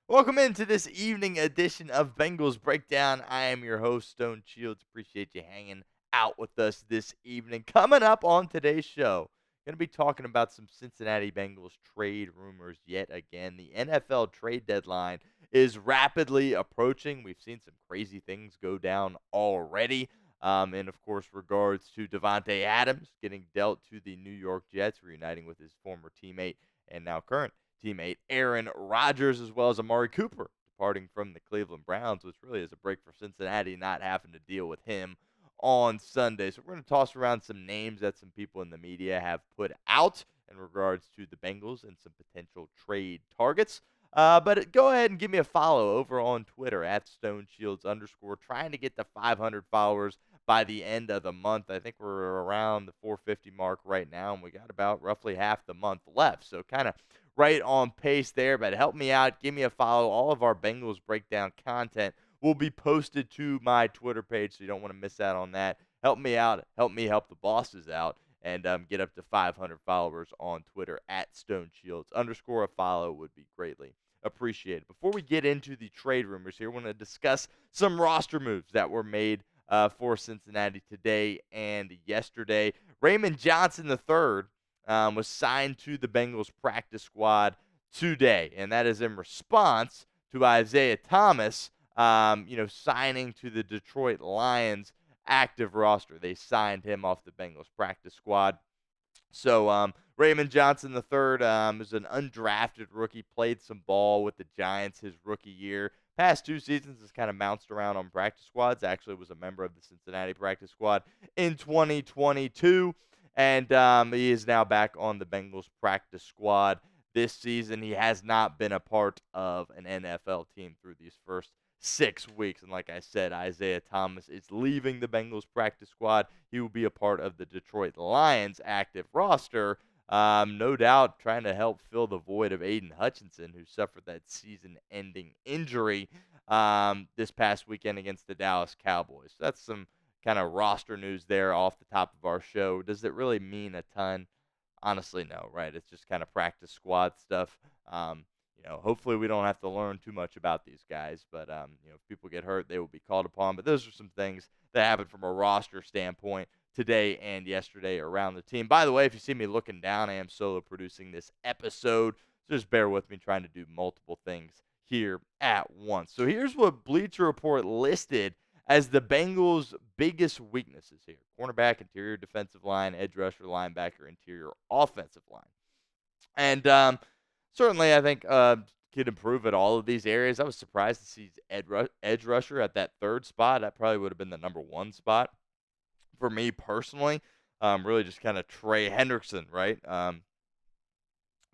Welcome into this evening edition of Bengals Breakdown. I am your host, Stone Shields. Appreciate you hanging out with us this evening. Coming up on today's show, going to be talking about some Cincinnati Bengals trade rumors yet again. The NFL trade deadline is rapidly approaching. We've seen some crazy things go down already. And, of course, regards to Davante Adams getting dealt to the New York Jets, reuniting with his former teammate and now current teammate Aaron Rodgers, as well as Amari Cooper departing from the Cleveland Browns, which really is a break for Cincinnati, not having to deal with him on Sunday. So we're going to toss around some names that some people in the media have put out in regards to the Bengals and some potential trade targets. But go ahead and give me a follow over on Twitter at StoneShields_, trying to get to 500 followers by the end of the month. I think we're around the 450 mark right now, and we got about roughly half the month left. So kind of right on pace there, but help me out. Give me a follow. All of our Bengals Breakdown content will be posted to my Twitter page, so you don't want to miss out on that. Help me out. Help me help the bosses out and get up to 500 followers on Twitter at StoneShields_. A follow would be greatly appreciated. Before we get into the trade rumors here, I want to discuss some roster moves that were made for Cincinnati today and yesterday. Raymond Johnson III was signed to the Bengals practice squad today, and that is in response to Isaiah Thomas, signing to the Detroit Lions active roster. They signed him off the Bengals practice squad. So Raymond Johnson III is an undrafted rookie, played some ball with the Giants his rookie year. Past 2 seasons has kind of bounced around on practice squads. Actually was a member of the Cincinnati practice squad in 2022. And he is now back on the Bengals practice squad this season. He has not been a part of an NFL team through these first 6 weeks. And like I said, Isaiah Thomas is leaving the Bengals practice squad. He will be a part of the Detroit Lions active roster. No doubt trying to help fill the void of Aiden Hutchinson, who suffered that season-ending injury this past weekend against the Dallas Cowboys. So that's some kind of roster news there off the top of our show. Does it really mean a ton? Honestly, no, right? It's just kind of practice squad stuff. Hopefully we don't have to learn too much about these guys, but if people get hurt, they will be called upon. But those are some things that happened from a roster standpoint today and yesterday around the team. By the way, if you see me looking down, I am solo producing this episode, so just bear with me trying to do multiple things here at once. So here's what Bleacher Report listed as the Bengals' biggest weaknesses here: cornerback, interior defensive line, edge rusher, linebacker, interior offensive line. And certainly I think could improve at all of these areas. I was surprised to see edge rusher at that third spot. That probably would have been the number 1 spot for me personally. Really just kind of Trey Hendrickson, right?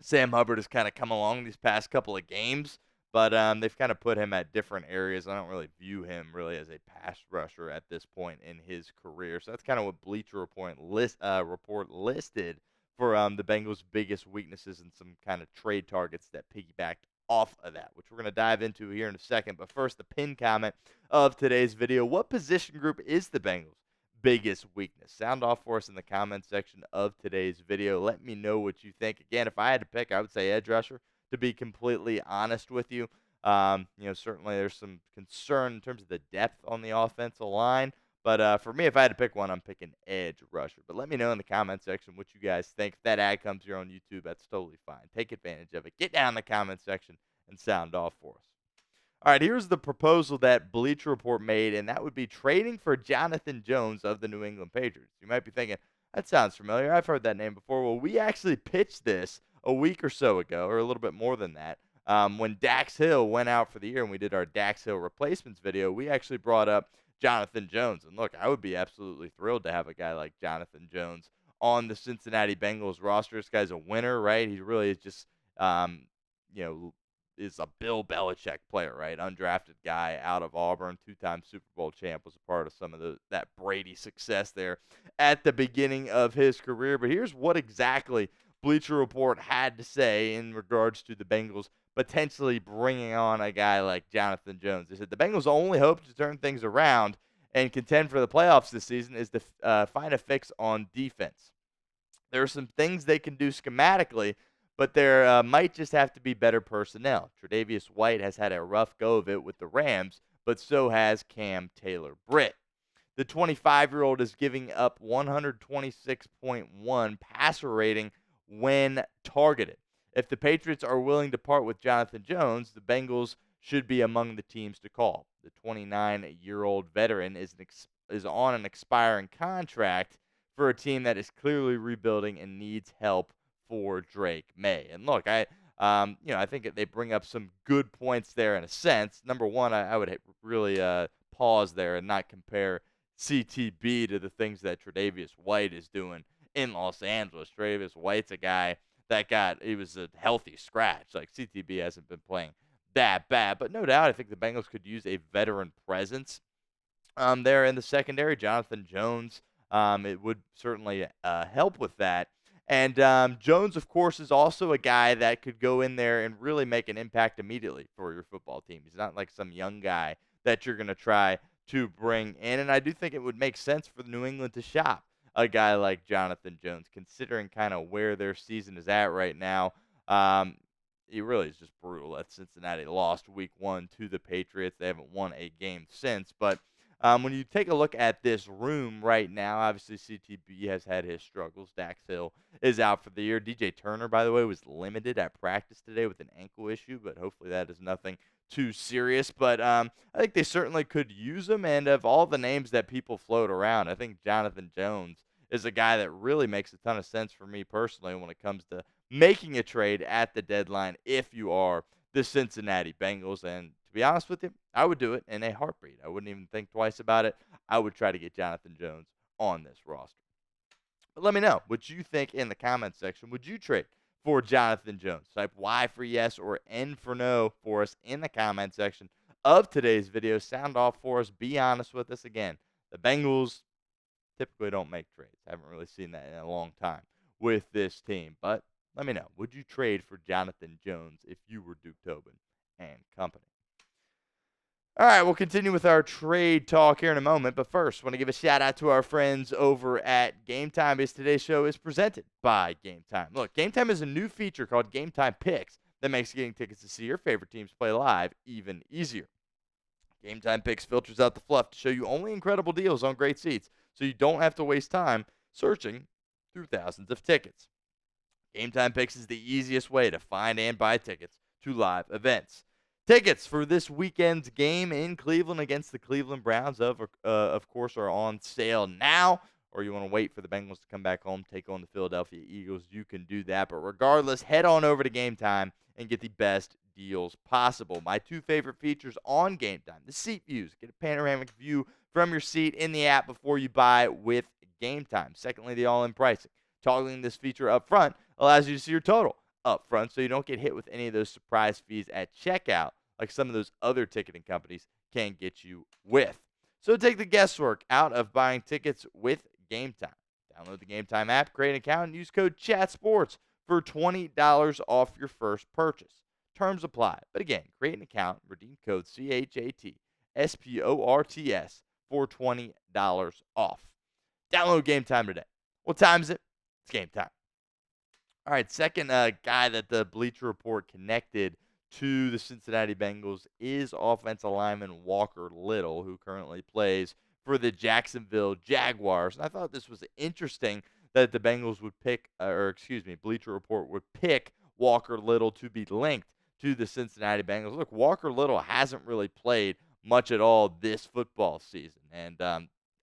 Sam Hubbard has kind of come along these past couple of games, but they've kind of put him at different areas. I don't really view him really as a pass rusher at this point in his career. So that's kind of what Bleacher Report listed for the Bengals' biggest weaknesses and some kind of trade targets that piggybacked off of that, which we're going to dive into here in a second. But first, the pinned comment of today's video: what position group is the Bengals' biggest weakness? Sound off for us in the comment section of today's video. Let me know what you think. Again, if I had to pick, I would say edge rusher, to be completely honest with you. Certainly there's some concern in terms of the depth on the offensive line. But for me, if I had to pick one, I'm picking edge rusher. But let me know in the comment section what you guys think. If that ad comes here on YouTube, that's totally fine. Take advantage of it. Get down in the comment section and sound off for us. All right, here's the proposal that Bleacher Report made, and that would be trading for Jonathan Jones of the New England Patriots. You might be thinking, that sounds familiar. I've heard that name before. Well, we actually pitched this a week or so ago, or a little bit more than that. When Dax Hill went out for the year and we did our Dax Hill replacements video, we actually brought up Jonathan Jones. And look, I would be absolutely thrilled to have a guy like Jonathan Jones on the Cincinnati Bengals roster. This guy's a winner, right? He really is just, is a Bill Belichick player, right? Undrafted guy out of Auburn, 2-time Super Bowl champ, was a part of some of that Brady success there at the beginning of his career. But here's what exactly Bleacher Report had to say in regards to the Bengals potentially bringing on a guy like Jonathan Jones. They said the Bengals' only hope to turn things around and contend for the playoffs this season is to find a fix on defense. There are some things they can do schematically, but there might just have to be better personnel. Tre'Davious White has had a rough go of it with the Rams, but so has Cam Taylor-Britt. The 25-year-old is giving up 126.1 passer rating when targeted. If the Patriots are willing to part with Jonathan Jones, the Bengals should be among the teams to call. The 29-year-old veteran is on an expiring contract for a team that is clearly rebuilding and needs help for Drake Maye. And look, I think they bring up some good points there in a sense. Number one, I would really pause there and not compare CTB to the things that Tre'Davious White is doing in Los Angeles. Tre'Davious White's a guy he was a healthy scratch. Like CTB hasn't been playing that bad, but no doubt I think the Bengals could use a veteran presence there in the secondary. Jonathan Jones, it would certainly help with that. And Jones, of course, is also a guy that could go in there and really make an impact immediately for your football team. He's not like some young guy that you're going to try to bring in. And I do think it would make sense for New England to shop a guy like Jonathan Jones, considering kind of where their season is at right now. It really is just brutal that Cincinnati lost week 1 to the Patriots. They haven't won a game since. But when you take a look at this room right now, obviously CTB has had his struggles. Dax Hill is out for the year. DJ Turner, by the way, was limited at practice today with an ankle issue, but hopefully that is nothing too serious. But I think they certainly could use him. And of all the names that people float around, I think Jonathan Jones is a guy that really makes a ton of sense for me personally when it comes to making a trade at the deadline if you are the Cincinnati Bengals. And to be honest with you, I would do it in a heartbeat. I wouldn't even think twice about it. I would try to get Jonathan Jones on this roster. But let me know what you think in the comments section. Would you trade for Jonathan Jones? Type Y for yes or N for no for us in the comment section of today's video. Sound off for us. Be honest with us. Again, the Bengals typically don't make trades. I haven't really seen that in a long time with this team. But let me know. Would you trade for Jonathan Jones if you were Duke Tobin and company? All right, we'll continue with our trade talk here in a moment. But first, I want to give a shout out to our friends over at Game Time, as today's show is presented by Game Time. Look, Game Time is a new feature called Game Time Picks that makes getting tickets to see your favorite teams play live even easier. Game Time Picks filters out the fluff to show you only incredible deals on great seats, so you don't have to waste time searching through thousands of tickets. Game Time Picks is the easiest way to find and buy tickets to live events. Tickets for this weekend's game in Cleveland against the Cleveland Browns, of course, are on sale now. Or you want to wait for the Bengals to come back home, take on the Philadelphia Eagles, you can do that. But regardless, head on over to Game Time and get the best deals possible. My two favorite features on Game Time: the seat views. Get a panoramic view from your seat in the app before you buy with Game Time. Secondly, the all-in pricing. Toggling this feature up front allows you to see your total up front so you don't get hit with any of those surprise fees at checkout like some of those other ticketing companies can get you with. So take the guesswork out of buying tickets with Game Time. Download the Game Time app, create an account, and use code CHATSPORTS for $20 off your first purchase. Terms apply. But again, create an account, redeem code CHATSPORTS for $20 off. Download Game Time today. What time is it? It's game time. All right, second guy that the Bleacher Report connected to the Cincinnati Bengals is offensive lineman Walker Little, who currently plays for the Jacksonville Jaguars. And I thought this was interesting that the Bengals would Bleacher Report would pick Walker Little to be linked to the Cincinnati Bengals. Look, Walker Little hasn't really played much at all this football season. And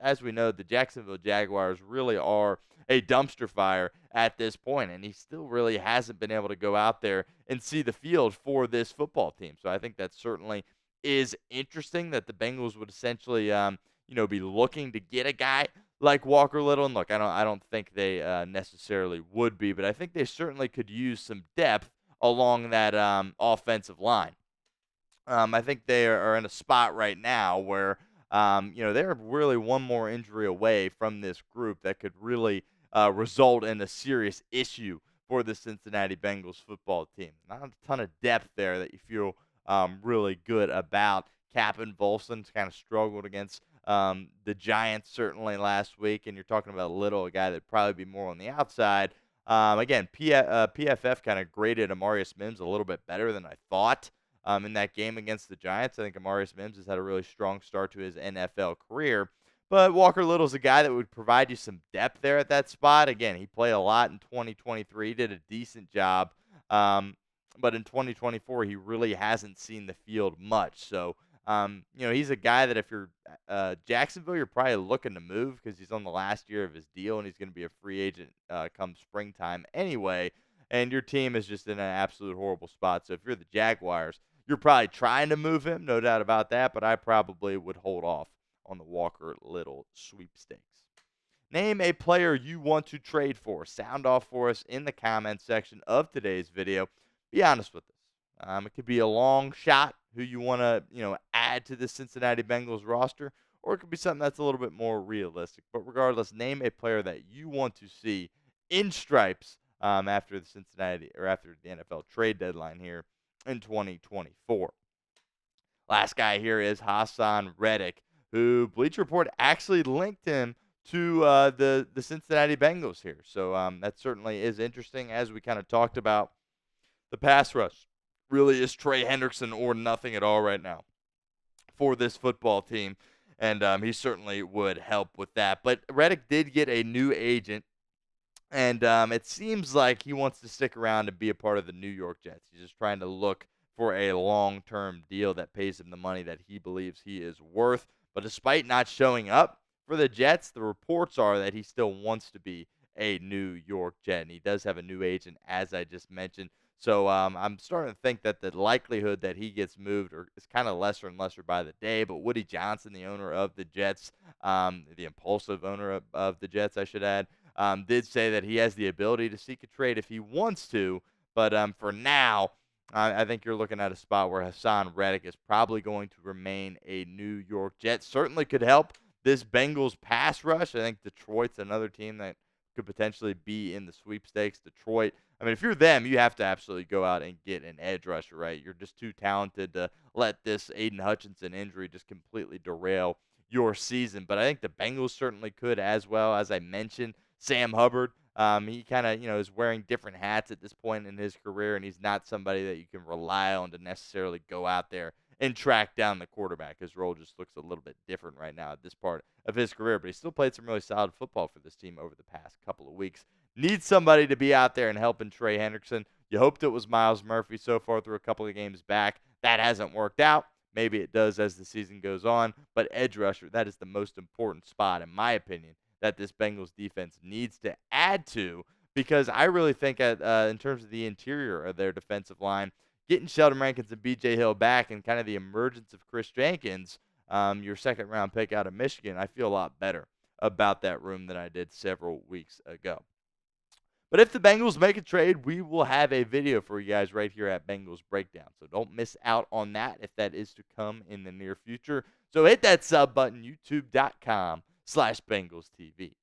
as we know, the Jacksonville Jaguars really are a dumpster fire at this point, and he still really hasn't been able to go out there and see the field for this football team. So I think that certainly is interesting that the Bengals would essentially, be looking to get a guy like Walker Little. And look, I don't think they necessarily would be, but I think they certainly could use some depth along that offensive line. I think they are in a spot right now where they're really one more injury away from this group that could really result in a serious issue for the Cincinnati Bengals football team. Not a ton of depth there that you feel really good about. Cap and Volson's kind of struggled against the Giants certainly last week, and you're talking about Little, a guy that'd probably be more on the outside. Again, PFF kind of graded Amarius Mims a little bit better than I thought in that game against the Giants. I think Amarius Mims has had a really strong start to his NFL career. But Walker Little's a guy that would provide you some depth there at that spot. Again, he played a lot in 2023, did a decent job. But in 2024, he really hasn't seen the field much. So, he's a guy that if you're Jacksonville, you're probably looking to move because he's on the last year of his deal and he's going to be a free agent come springtime anyway. And your team is just in an absolute horrible spot. So if you're the Jaguars, you're probably trying to move him, no doubt about that. But I probably would hold off on the Walker Little sweepstakes. Name a player you want to trade for. Sound off for us in the comments section of today's video. Be honest with us. It could be a long shot who you want to, add to the Cincinnati Bengals roster, or it could be something that's a little bit more realistic. But regardless, name a player that you want to see in stripes after the NFL trade deadline here in 2024. Last guy here is Haason Reddick, who Bleacher Report actually linked him to the Cincinnati Bengals here. So that certainly is interesting. As we kind of talked about, the pass rush really is Trey Hendrickson or nothing at all right now for this football team. And he certainly would help with that. But Reddick did get a new agent. And it seems like he wants to stick around and be a part of the New York Jets. He's just trying to look for a long-term deal that pays him the money that he believes he is worth. But despite not showing up for the Jets, the reports are that he still wants to be a New York Jet. And he does have a new agent, as I just mentioned. So I'm starting to think that the likelihood that he gets moved is kind of lesser and lesser by the day. But Woody Johnson, the owner of the Jets, the impulsive owner of the Jets, I should add, did say that he has the ability to seek a trade if he wants to. But for now, I think you're looking at a spot where Haason Reddick is probably going to remain a New York Jet. Certainly could help this Bengals pass rush. I think Detroit's another team that could potentially be in the sweepstakes. Detroit, I mean, if you're them, you have to absolutely go out and get an edge rusher, right? You're just too talented to let this Aiden Hutchinson injury just completely derail your season. But I think the Bengals certainly could as well. As I mentioned, Sam Hubbard, he kind of, is wearing different hats at this point in his career, and he's not somebody that you can rely on to necessarily go out there and track down the quarterback. His role just looks a little bit different right now at this part of his career, but he still played some really solid football for this team over the past couple of weeks. Needs somebody to be out there and helping Trey Hendrickson. You hoped it was Myles Murphy so far through a couple of games back. That hasn't worked out. Maybe it does as the season goes on, but edge rusher, that is the most important spot, in my opinion, that this Bengals defense needs to add to, because I really think in terms of the interior of their defensive line, getting Sheldon Rankins and B.J. Hill back and kind of the emergence of Chris Jenkins, your second-round pick out of Michigan, I feel a lot better about that room than I did several weeks ago. But if the Bengals make a trade, we will have a video for you guys right here at Bengals Breakdown. So don't miss out on that if that is to come in the near future. So hit that sub button, youtube.com/BengalsTV.